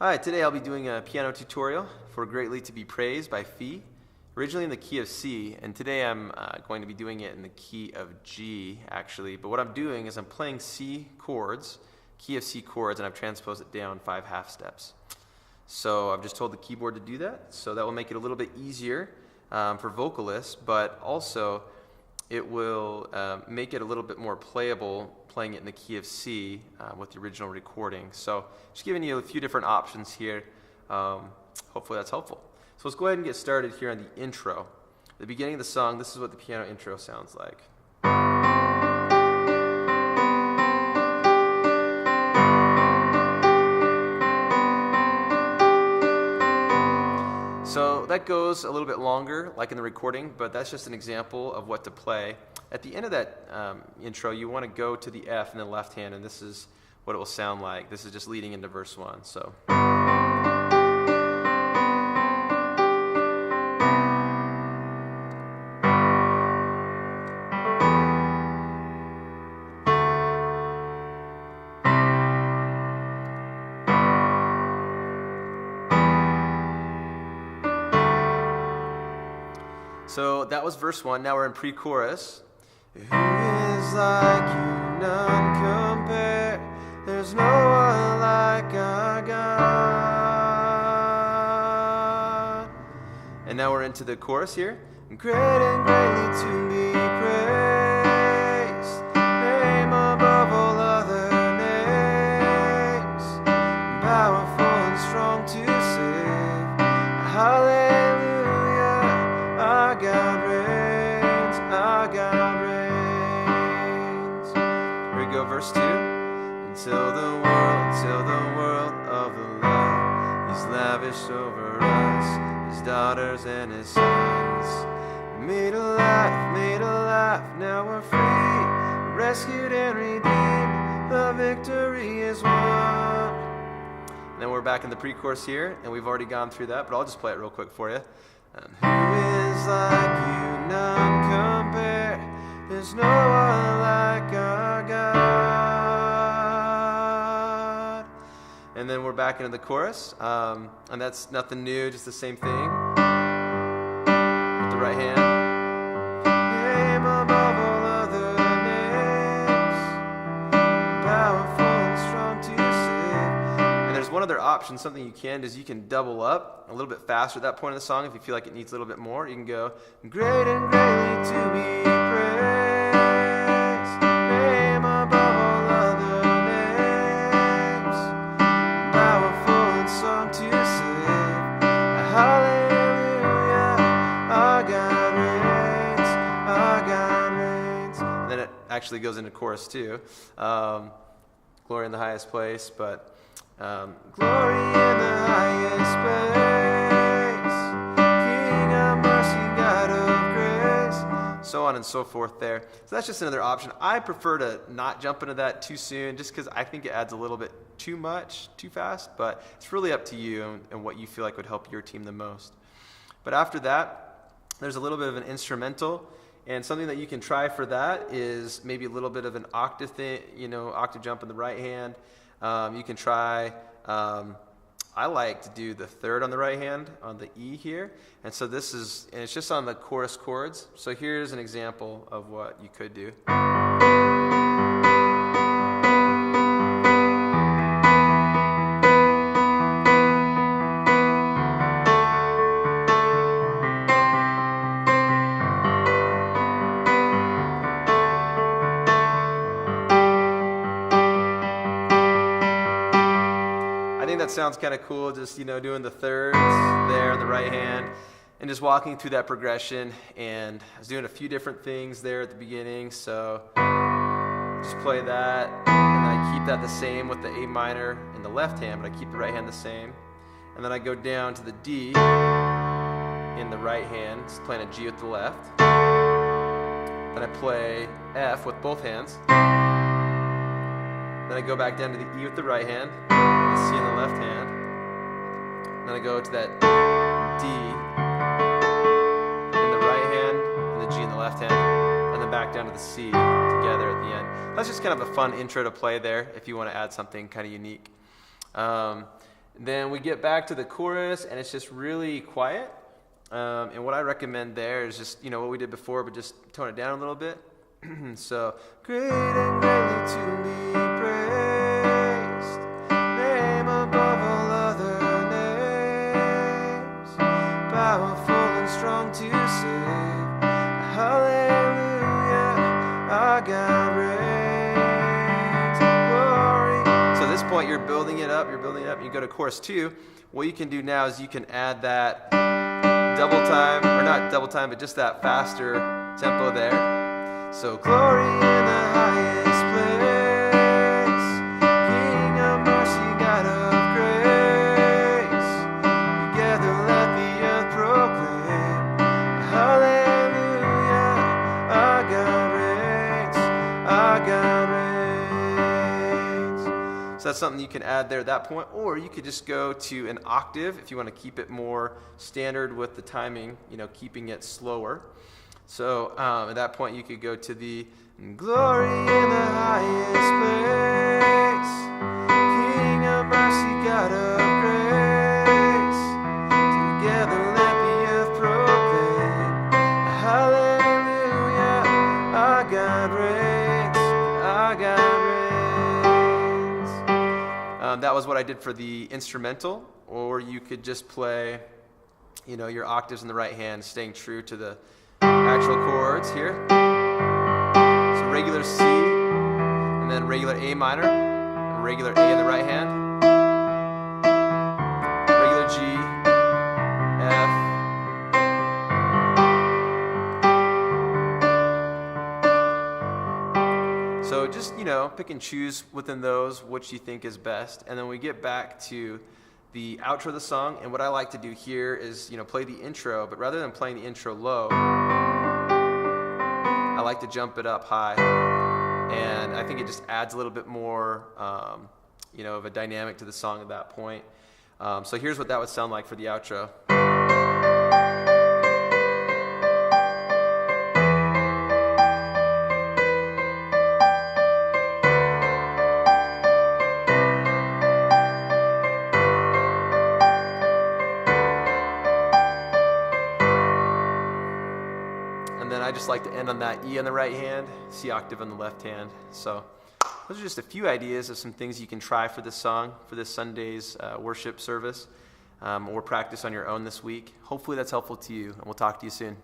Hi, today I'll be doing a piano tutorial for Greatly to be Praised by Fee, originally in the key of C, and today I'm going to be doing it in the key of G, actually. But what I'm doing is I'm playing C chords, key of C chords, and I've transposed it down 5 half steps. So I've just told the keyboard to do that, so that will make it a little bit easier for vocalists, but also it will make it a little bit more playable playing it in the key of C with the original recording. So just giving you a few different options here. Hopefully that's helpful. So let's go ahead and get started here on the intro. At the beginning of the song, this is what the piano intro sounds like. So that goes a little bit longer, like in the recording, but that's just an example of what to play. At the end of that intro, you want to go to the F in the left hand, and this is what it will sound like. This is just leading into verse 1. So. So that was verse 1. Now we're in pre-chorus. Who is like you, none compare. There's no one like our God. And now we're into the chorus here. Great and greatly to be praised, name above all other names, powerful and strong to save. Hallelujah, our God reigns, our God reigns. Here we go, verse 2. Until the world of the Lord, He's lavished over us, His daughters and His sons. Made alive, now we're free, rescued and redeemed, the victory is won. And then we're back in the pre-chorus here, and we've already gone through that, but I'll just play it real quick for you. Who is like you, none compare, there's no one like our God. And then we're back into the chorus, and that's nothing new, just the same thing. With the right hand. Name above all other names, powerful and strong to save. And there's one other option, something you can do is you can double up a little bit faster at that point in the song if you feel like it needs a little bit more. You can go, great and greatly to be praised, name above all other names, powerful and strong to save. Hallelujah, our God reigns, our God reigns. And then it actually goes into chorus too. Glory in the highest place, but glory in the highest place, King of mercy, God of grace, so on and so forth there. So that's just another option. I prefer to not jump into that too soon just because I think it adds a little bit too much, too fast, but it's really up to you and what you feel like would help your team the most. But after that, there's a little bit of an instrumental, and something that you can try for that is maybe a little bit of an octave octave jump in the right hand. You can try, I like to do the third on the right hand on the E here. And so and it's just on the chorus chords. So here's an example of what you could do. That sounds kind of cool, just doing the thirds there on the right hand and just walking through that progression. And I was doing a few different things there at the beginning, so just play that, and then I keep that the same with the A minor in the left hand, but I keep the right hand the same. And then I go down to the D in the right hand, just playing a G with the left. Then I play F with both hands. Then I go back down to the E with the right hand, the C in the left hand. Then I go to that D in the right hand and the G in the left hand, and then back down to the C together at the end. That's just kind of a fun intro to play there if you want to add something kind of unique. Then we get back to the chorus, and it's just really quiet. And what I recommend there is just, what we did before, but just tone it down a little bit. So, great and greatly to be praised, name above all other names, powerful and strong to save. Hallelujah, our God reigns. Glory. So at this point, you're building it up, you go to chorus 2. What you can do now is you can add that double time, or not double time, but just that faster tempo there. So glory in the highest place, King of mercy, God of grace, together let the earth proclaim, hallelujah, our God reigns, our God reigns. So that's something you can add there at that point, or you could just go to an octave if you want to keep it more standard with the timing, keeping it slower. So at that point, you could go to the glory in the highest place, King of mercy, God of grace, together let the earth proclaim, hallelujah, our God reigns, our God reigns. That was what I did for the instrumental, or you could just play, your octaves in the right hand, staying true to the actual chords here. So regular C, and then regular A minor, and regular A in the right hand, regular G, F. So just, pick and choose within those which you think is best. And then we get back to the outro of the song, and what I like to do here is, play the intro, but rather than playing the intro low, I like to jump it up high, and I think it just adds a little bit more, of a dynamic to the song at that point. So here's what that would sound like for the outro. I just like to end on that E on the right hand, C octave on the left hand. So those are just a few ideas of some things you can try for this song, for this Sunday's worship service, or practice on your own this week. Hopefully that's helpful to you, and we'll talk to you soon.